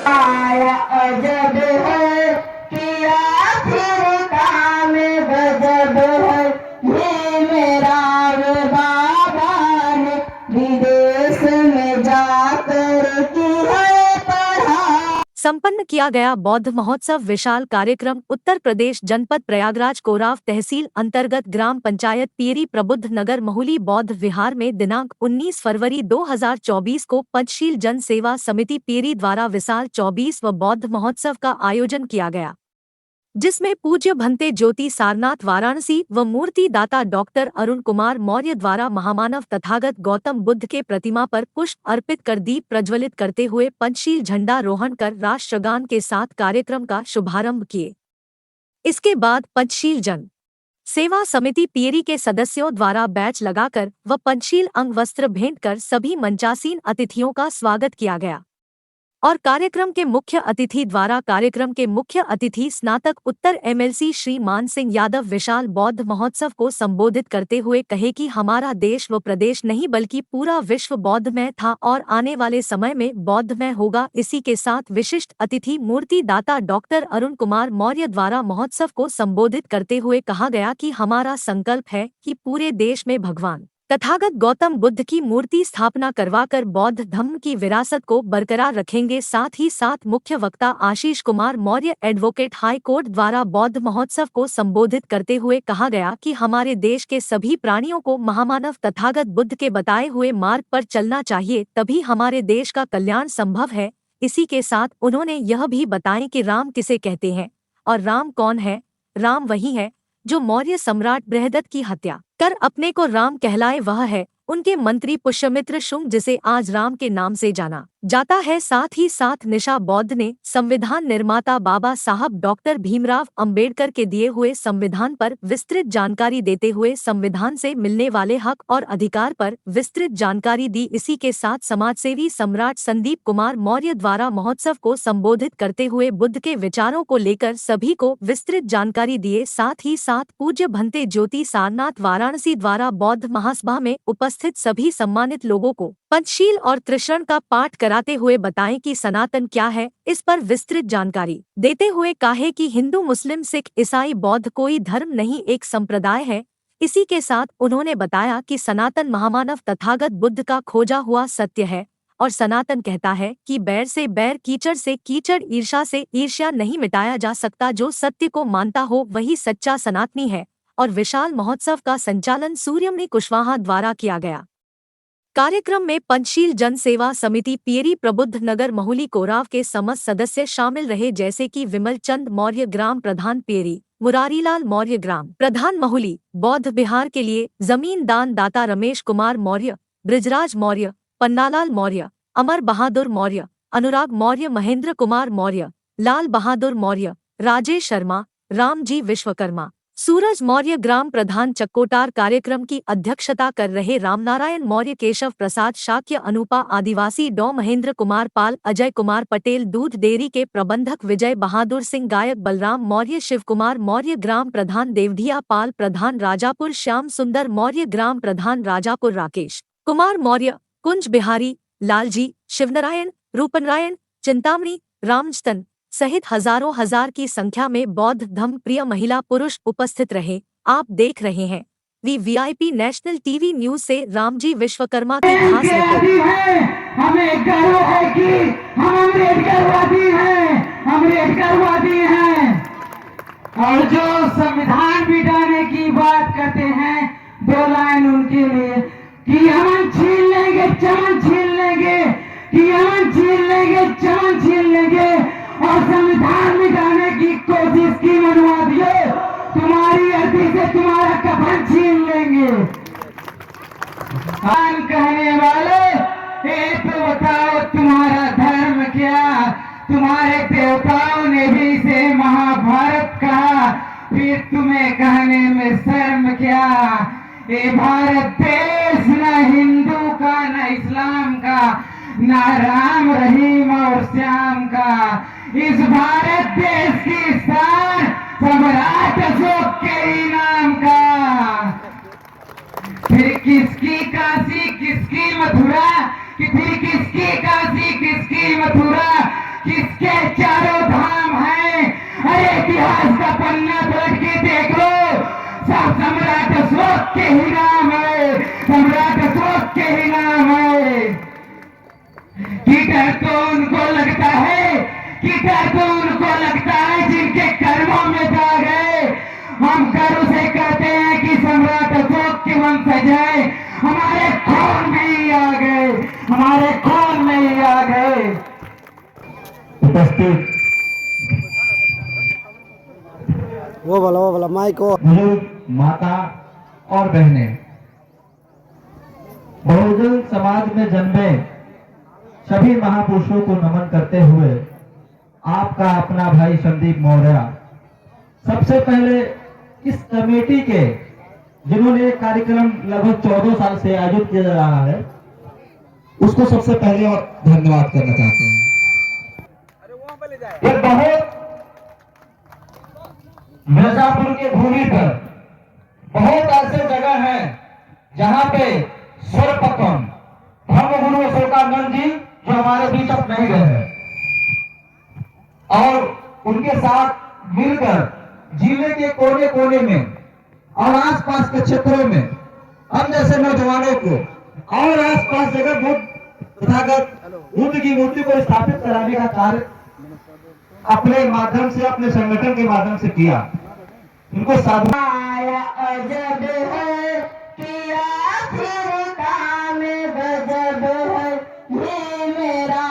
आया अजब है किया फिर काम गजब है ये मेरा बाबा ने विदेश में जाकर की है पढ़ाई। संपन्न किया गया बौद्ध महोत्सव विशाल कार्यक्रम उत्तर प्रदेश जनपद प्रयागराज कोराव तहसील अंतर्गत ग्राम पंचायत पीरी प्रबुद्ध नगर महुली बौद्ध विहार में दिनांक 19 फरवरी 2024 को पंचशील जन सेवा समिति पीरी द्वारा विशाल 24 व बौद्ध महोत्सव का आयोजन किया गया, जिसमें पूज्य भंते ज्योति सारनाथ वाराणसी व मूर्ति दाता डॉक्टर अरुण कुमार मौर्य द्वारा महामानव तथागत गौतम बुद्ध के प्रतिमा पर पुष्प अर्पित कर दीप प्रज्वलित करते हुए पंचशील झंडारोहण कर राष्ट्रगान के साथ कार्यक्रम का शुभारंभ किए। इसके बाद पंचशील जन सेवा समिति पीरी के सदस्यों द्वारा बैच लगाकर व पंचशील अंग वस्त्र भेंट कर सभी मंचासीन अतिथियों का स्वागत किया गया और कार्यक्रम के मुख्य अतिथि द्वारा कार्यक्रम के मुख्य अतिथि स्नातक उत्तर एमएलसी श्री मान सिंह यादव विशाल बौद्ध महोत्सव को संबोधित करते हुए कहे कि हमारा देश व प्रदेश नहीं बल्कि पूरा विश्व बौद्धमय था और आने वाले समय में बौद्धमय होगा। इसी के साथ विशिष्ट अतिथि मूर्ति दाता डॉक्टर अरुण कुमार मौर्य द्वारा महोत्सव को संबोधित करते हुए कहा गया कि हमारा संकल्प है कि पूरे देश में भगवान तथागत गौतम बुद्ध की मूर्ति स्थापना करवाकर बौद्ध धर्म की विरासत को बरकरार रखेंगे। साथ ही साथ मुख्य वक्ता Ashish Kumar Maurya advocate high court द्वारा बौद्ध महोत्सव को संबोधित करते हुए कहा गया कि हमारे देश के सभी प्राणियों को महामानव तथागत बुद्ध के बताए हुए मार्ग पर चलना चाहिए, तभी हमारे देश का कल्याण संभव है। इसी के साथ उन्होंने यह भी बताएं कि राम किसे कहते हैं और राम कौन है। राम वही है जो मौर्य सम्राट बृहदत्त की हत्या कर अपने को राम कहलाए, वह है उनके मंत्री पुष्यमित्र शुंग जिसे आज राम के नाम से जाना जाता है। साथ ही साथ निशा बौद्ध ने संविधान निर्माता बाबा साहब डॉक्टर भीमराव अंबेडकर के दिए हुए संविधान पर विस्तृत जानकारी देते हुए संविधान से मिलने वाले हक और अधिकार पर विस्तृत जानकारी दी। इसी के साथ समाजसेवी सम्राट संदीप कुमार मौर्य द्वारा महोत्सव को संबोधित करते हुए बुद्ध के विचारों को लेकर सभी को विस्तृत जानकारी दिए। साथ ही साथ पूज्य भंते ज्योति सारनाथ वाराणसी द्वारा बौद्ध महासभा में उपस्थित सभी सम्मानित लोगों को पंचशील और त्रिशरण का पाठ कराते हुए बताएं कि सनातन क्या है, इस पर विस्तृत जानकारी देते हुए कहे कि हिंदू मुस्लिम सिख ईसाई बौद्ध कोई धर्म नहीं, एक संप्रदाय है। इसी के साथ उन्होंने बताया कि सनातन महामानव तथागत बुद्ध का खोजा हुआ सत्य है और सनातन कहता है कि बैर से बैर, कीचड़ से कीचड़, ईर्ष्या से ईर्ष्या नहीं मिटाया जा सकता। जो सत्य को मानता हो वही सच्चा सनातनी है। और विशाल महोत्सव का संचालन सूर्यमणि कुशवाहा द्वारा किया गया। कार्यक्रम में पंचशील जन सेवा समिति पीरी प्रबुद्ध नगर महुली कोराव के समस्त सदस्य शामिल रहे, जैसे कि विमल चंद मौर्य ग्राम प्रधान पीरी, मुरारीलाल मौर्य ग्राम प्रधान महुली, बौद्ध बिहार के लिए जमीन दान दाता रमेश कुमार मौर्य, ब्रिजराज मौर्य, पन्नालाल मौर्य, अमर बहादुर मौर्य, अनुराग मौर्य, महेंद्र कुमार मौर्य, लाल बहादुर मौर्य, राजेश शर्मा, रामजी विश्वकर्मा, सूरज मौर्य ग्राम प्रधान चक्कोटार। कार्यक्रम की अध्यक्षता कर रहे रामनारायण मौर्य, केशव प्रसाद शाक्य, अनुपा आदिवासी, डॉ महेंद्र कुमार पाल, अजय कुमार पटेल, दूध डेयरी के प्रबंधक विजय बहादुर सिंह गायक, बलराम मौर्य, शिव कुमार मौर्य ग्राम प्रधान, देवधिया पाल प्रधान राजापुर, श्याम सुंदर मौर्य ग्राम प्रधान राजापुर, राकेश कुमार मौर्य, कुंज बिहारी, लालजी, शिवनारायण, रूपनारायण, चिंतामणि, रामजतन सहित हजारों हजार की संख्या में बौद्ध धम्म प्रिय महिला पुरुष उपस्थित रहे। आप देख रहे हैं वीआईपी नेशनल टीवी न्यूज से रामजी विश्वकर्मा की खास रिपोर्ट। हमें गर्व है कि हम अम्बेडकरवादी हैं और जो संविधान बिठाने की बात करते हैं, 2 लाइन उनके लिए कि हम छीन लेंगे, चमन छीन लेंगे, कि हम छीन लेंगे, चमन छीन लेंगे और संविधान मिटाने की कोशिश की मनवादियों, तुम्हारी अर्थी से तुम्हारा कफन छीन लेंगे। हम कहने वाले तो बताओ तुम्हारा धर्म क्या? तुम्हारे देवताओं ने भी इसे महाभारत कहा, फिर तुम्हें कहने में शर्म क्या? ये भारत देश न हिंदू का, न इस्लाम का, न राम रहीम और श्याम का। इस भारत देश की शान सम्राट अशोक के ही नाम का। फिर किसकी काशी किसकी मथुरा, कि फिर किसकी काशी किसकी मथुरा, किसकी के ही नाम है, सम्राट अशोक के ही नाम है। कि डर तो उनको लगता है, कि डर तो उनको लगता है जिनके कर्मों में दाग है। हम गर्व से कहते हैं कि सम्राट अशोक के वंशज है, हमारे खून में ही आ गए, हमारे खून में ही आ गए। उपस्थित वो वाला माइक हो। बुजुर्ग माता और बहनें, बहुजन समाज में जन्मे सभी महापुरुषों को नमन करते हुए आपका अपना भाई संदीप मौर्य सबसे पहले इस कमेटी के जिन्होंने एक कार्यक्रम लगभग 14 साल से आयोजित किया जा रहा है, उसको सबसे पहले और धन्यवाद करना चाहते हैं। ये बहुत मिर्जापुर के भूमि पर बहुत ऐसे जगह हैं जहां पे सर्वप्रथम धर्म गुरु अशोकानंद जी जो हमारे बीच अब नहीं गए हैं और उनके साथ मिलकर जिले के कोने कोने में और आसपास के क्षेत्रों में हम जैसे नौजवानों को और आसपास जगह बुद्ध तथागत बुद्ध की मूर्ति को स्थापित कराने का कार्य अपने माध्यम से, अपने संगठन के माध्यम से किया। उनको साधना आया अजब है कि आखिर काम गजब है, ये मेरा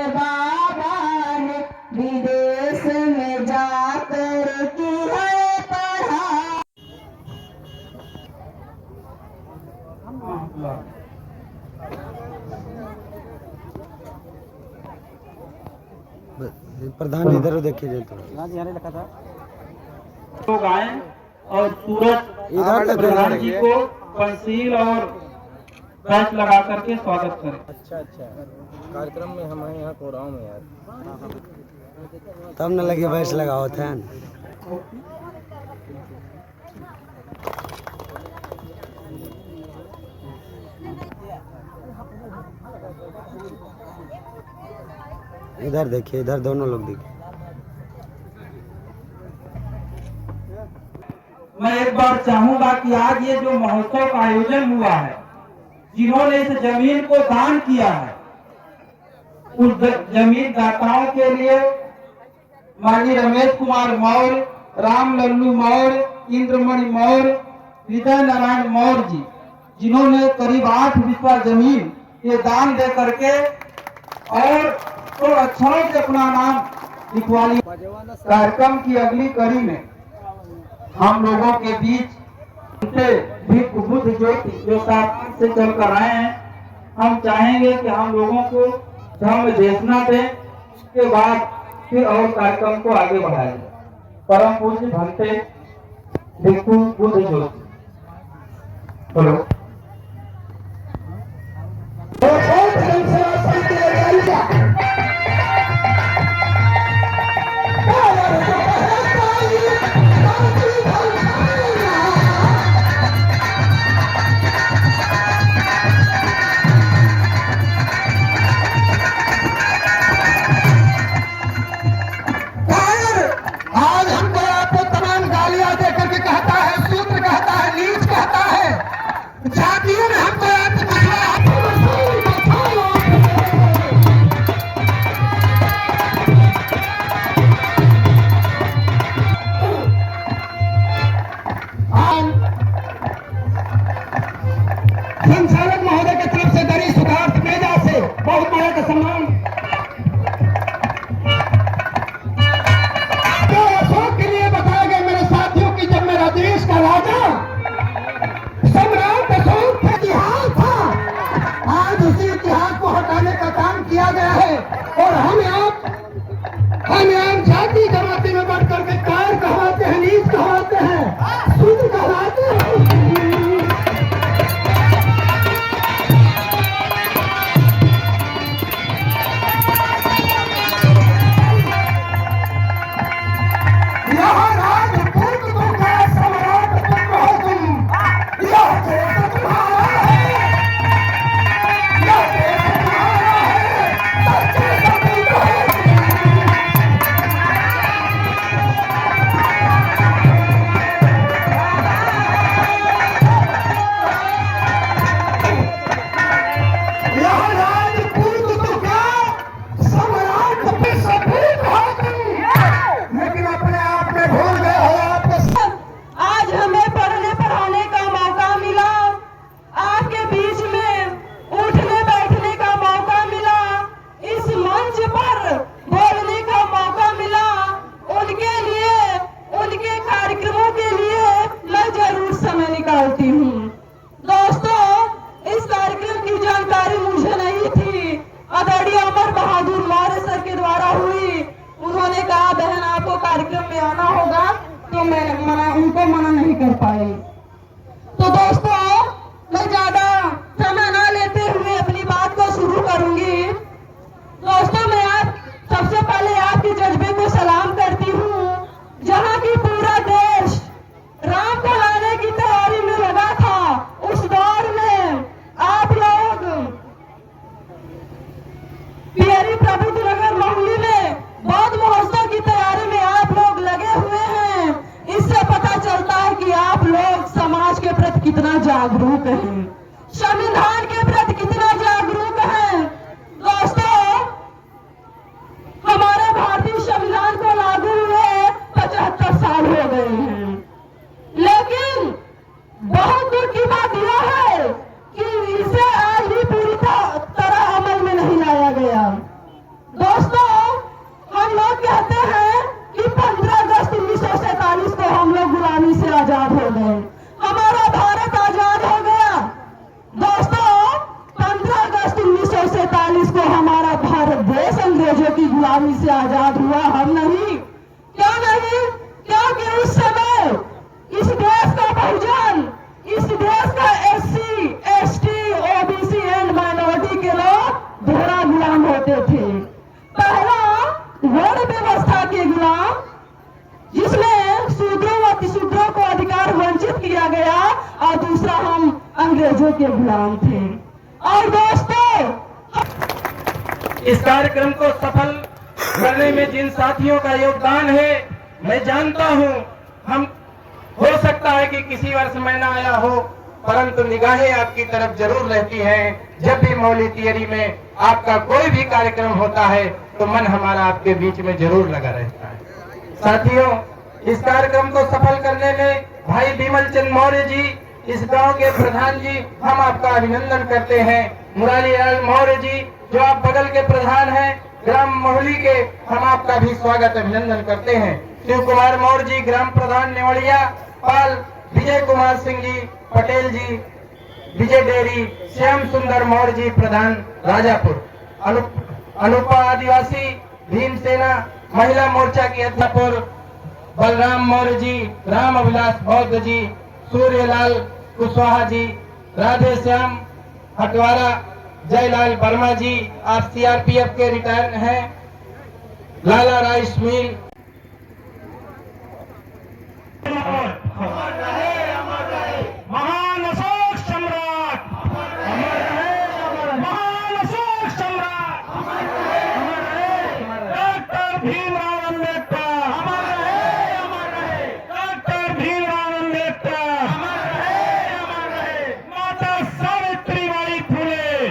बाबा ने विदेश में जाकर की है पढ़ाई। प्रधान इधर देखिए तो लोग आए और सूरज इधर प्रधान जी को पंसील और बैच लगा करके स्वागत करें। अच्छा कार्यक्रम में हमारे यहाँ कोराव में यार तब न लगे बैच लगाओ थे। इधर देखिए, इधर दोनों लोग देखिए। मैं एक बार चाहूंगा कि आज ये जो महोत्सव का आयोजन हुआ है, जिन्होंने इस जमीन को दान किया है, उस जमीन दाताओं के लिए माननीय रमेश कुमार मौर्य, राम लल्लू मौर्य, इंद्रमणि मौर्य, हृदय नारायण मौर्य जी, जिन्होंने करीब 8 बिस्वा जमीन ये दान दे करके और तो अक्षरों से अपना नाम लिखवा लिया। कार्यक्रम की अगली कड़ी में हम लोगों के बीच भिक्खु बुद्ध ज्योति जो साथ से चलकर आए हैं, हम चाहेंगे कि हम लोगों को धर्म देशना दें, उसके बाद फिर और कार्यक्रम को आगे बढ़ाएं। परम पूज्य भंते भिक्खु बुद्ध ज्योति। बोलो। संचालक महोदय की तरफ से दरी सुधार मेजा से बहुत बड़ा का सम्मान। तो अशोक के लिए बताया गया मेरे साथियों की, जब मेरा देश का राजा सम्राट अशोक का इतिहास था, आज उसी इतिहास को हटाने का काम किया गया है। और हम जाति जमाती में बढ़ करके कार कहवाते हैं, नीच कहवाते हैं, शुद्ध कहवाते हैं। उनको मना नहीं कर पाए। तो दोस्तों, मैं ज्यादा समय ना लेते हुए अपनी बात को शुरू करूंगी। दोस्तों, मैं सबसे पहले आपके जज्बे को सलाम करती हूँ, जहाँ की पूरा देश राम को लाने की तैयारी में लगा था। उस दौर में आप लोग पीरी प्रबुद्ध नगर महुली में बौद्ध महोत्सव की तैयारी में आप लोग लगे हुए हैं। इससे पता चलता है कि आप लोग समाज के प्रति कितना जागरूक हैं, संविधान के प्रति कितना जागरूक हैं। दोस्तों, हमारे भारतीय संविधान को लागू हुए 75 साल हो गए हैं, लेकिन बहुत दुख की बात यह है कि इसे आज भी पूरी तरह अमल में नहीं लाया गया। दोस्तों, हम लोग कहते हैं कि 15 अगस्त 1947 को हम लोग गुलामी से आजाद हो गए, हमारा भारत आजाद हो गया। दोस्तों, 15 अगस्त 1947 को हमारा भारत देश अंग्रेजों की गुलामी से आजाद हुआ, हम नहीं। क्यों नहीं? क्योंकि उस समय इस देश का बहुजन, इस देश का SC, ST, OBC and minority के लोग दोहरा गुलाम होते थे। पहला वर्ण व्यवस्था के गुलाम, जिसमें शूद्रों व अतिशूद्रों को अधिकार वंचित किया गया, और दूसरा हम अंग्रेजों के गुलाम थे। और दोस्तों, इस कार्यक्रम को सफल करने में जिन साथियों का योगदान है, मैं जानता हूं, हम हो सकता है कि किसी वर्ष मैं ना आया हो, परंतु निगाहें आपकी तरफ जरूर रहती हैं। जब भी मौली थियरी में आपका कोई भी कार्यक्रम होता है तो मन हमारा आपके बीच में जरूर लगा रहता है। साथियों, इस कार्यक्रम को सफल करने में भाई विमल चंद मौर्य जी, इस गांव के प्रधान जी, हम आपका अभिनंदन करते हैं। मुरारी लाल मौर्य जी, जो आप बगल के प्रधान हैं ग्राम महुली के, हम आपका भी स्वागत अभिनंदन करते हैं। शिव कुमार मौर्य जी, ग्राम प्रधान नेवड़िया पाल, विजय कुमार सिंह जी पटेल जी, विजय डेरी, श्याम सुंदर मौर्य जी प्रधान राजापुर, अनुपा आदिवासी भीमसेना महिला मोर्चा की अध्यक्ष, बलराम मौर्य जी, राम अभिलाष बौद्ध जी, सूर्यलाल कुशवाहा जी, राधे श्याम हटवारा, जयलाल वर्मा जी, आप CRPF के रिटायर हैं, लाला राइस मिल, महान अशोक सम्राट, महान अशोक सम्राट, डॉक्टर भीमराव अम्बेडकर, डॉक्टर भीमराव अम्बेडकर, माता सावित्रीबाई फुले,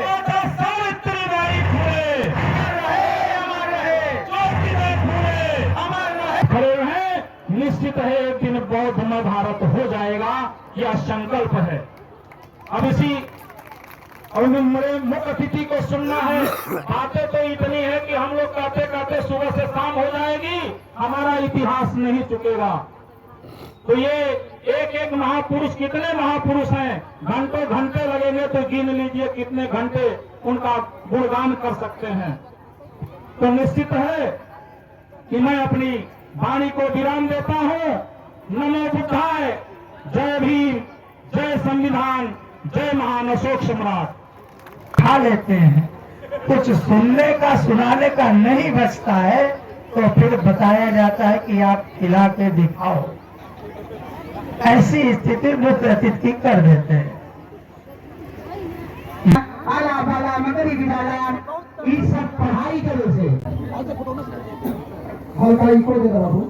माता सावित्रीबाई फुले, ज्योतिबा फुले खड़े हैं। निश्चित है एक दिन बौद्ध में भारत हो जाएगा, यह संकल्प है। अब मेरे मुख्य अतिथि को सुनना है। बातें तो इतनी है कि हम लोग कहते कहते सुबह से शाम हो जाएगी, हमारा इतिहास नहीं चुकेगा। तो ये एक एक महापुरुष, कितने महापुरुष हैं, घंटों घंटे लगेंगे तो गिन लीजिए कितने घंटे उनका गुणगान कर सकते हैं। तो निश्चित है कि मैं अपनी वाणी को विराम देता हूँ। नमो बुद्धाय, जय भीम, जय संविधान, जय महान अशोक सम्राट। खा लेते हैं, कुछ सुनने का सुनाने का नहीं बचता है, तो फिर बताया जाता है कि आप खिला के दिखाओ। ऐसी स्थिति मुख्य अतिथि कर देते हैं। आला बाला मगरी विद्यालय, ये सब पढ़ाई करो से और भाई को दे दो बाबू।